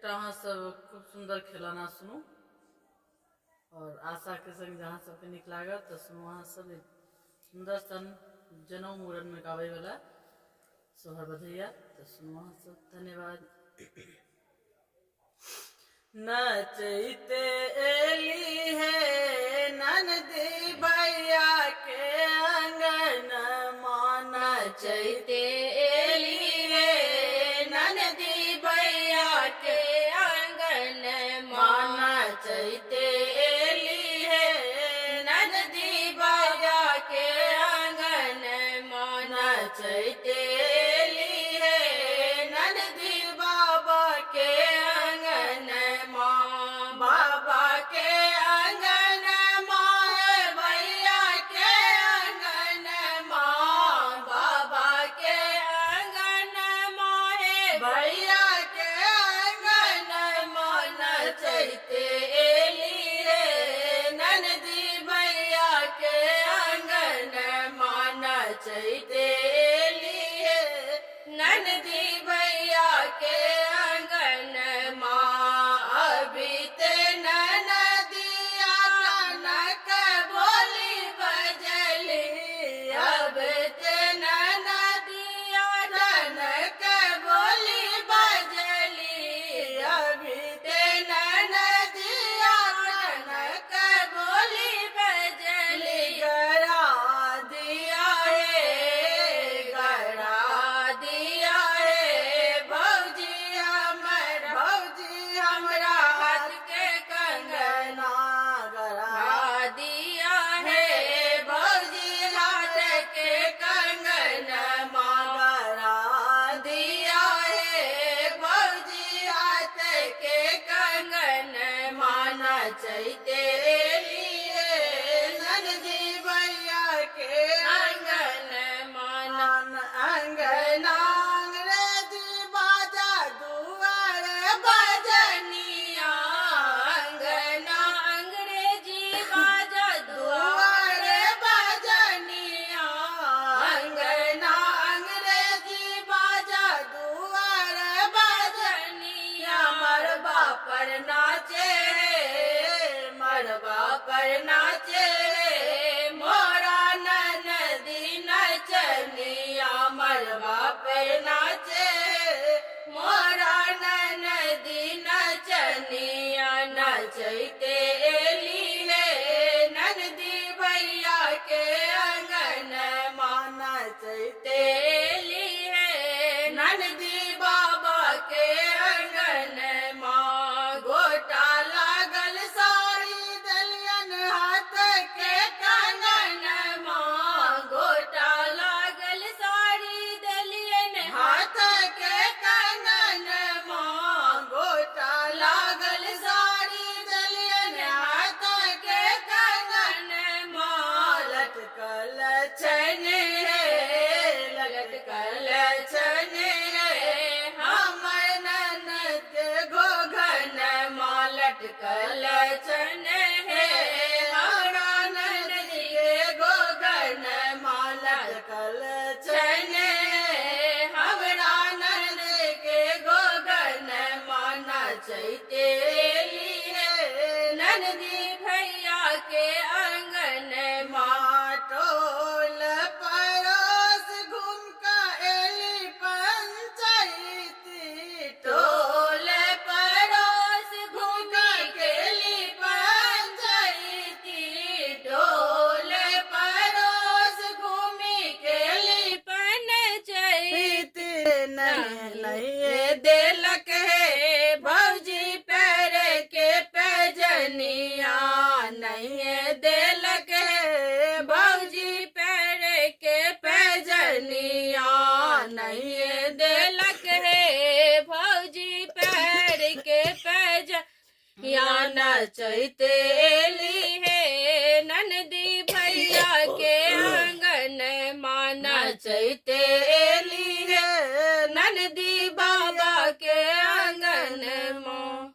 एकटा अहाँ सब खूब सुंदर खिलौना सुनू और आशा के संग जहाँ सबके निक लागत तो सुनू अहाँ सब सुंदर सन जनऊ मूड़न में गावे वाला सोहर बधैया तो सुनू अहाँ सब। धन्यवाद। नचते एली है ननदी भैया के अंगन माँ नचते एली है ननदी भैया के अंगन माँ नचते एली है ननदी भैया के अंगन माँ नचते एली है ननदी बाबा के अंगन बाबा के अंगन माँ है भैया के अंगन माँ बाबा के अंगन माँ है भैया के अंगन माँ नचते एली रे ननदी भैया के अंगन माँ नचते एली है ननदी भैया के अंगन माँ अभी ते ननदिया कनक बोली बजली अब ते ननदिया कनक बोली बजली अभी ते ननदिया कनक बोली बजली गरा दिया है गरा दिया है भौजी हमरा हाथ के कंगना गरा दिया है भौजी हाथ के कंगन माँ गरा दिया है भौजी हाथ के कंगन माँ नचते लिए ननदी भैया के अंगन मान अंगना अंग्रेजी बाजा दुआर बजनिया अंगना अंग्रेजी बाजा दुआर बजनिया अंगना अंग्रेजी बाजा दुआर बजनिया मरबा पर नाचे मरबा पर नाचे मोरा ननदी नचनिया मरबा पर नाचे मोरा ननदी नचनिया नचते एली है ननदी भैया के अंगन माँ नचते एली है ननदी बाबा के अंगन माँ गोटा लागल साड़ी दलियन हाथ के कंगन माँ गोटा लागल साड़ी दलियन हाथ के कंगन माँ गोटा लागल साड़ी दलियन हाथ के कंगन माँ लटकल छन लटकल छन हमर ननद घोघन माँ लटकल छन हमरा ननद के घोघन माँ लटकल छन हमरा ननद के घोघन माँ नचते एली है ननदी भैया के अंगन माँ टोल पड़ोस घूम का एली पंचायती टोल पड़ोस घूम के एली पंचायती टोल पड़ोस घूमी के एली पंचायती नहीं देलक है भौजी पैर के पैजनिया नहीं देलक है भौजी पैर के पैजनिया नहीं देलक है भौजी पैर के पैजनिया नचते एली है ननदी भैया के अंगन माँ नचते एली है ननदी बाबा के अंगन माँ।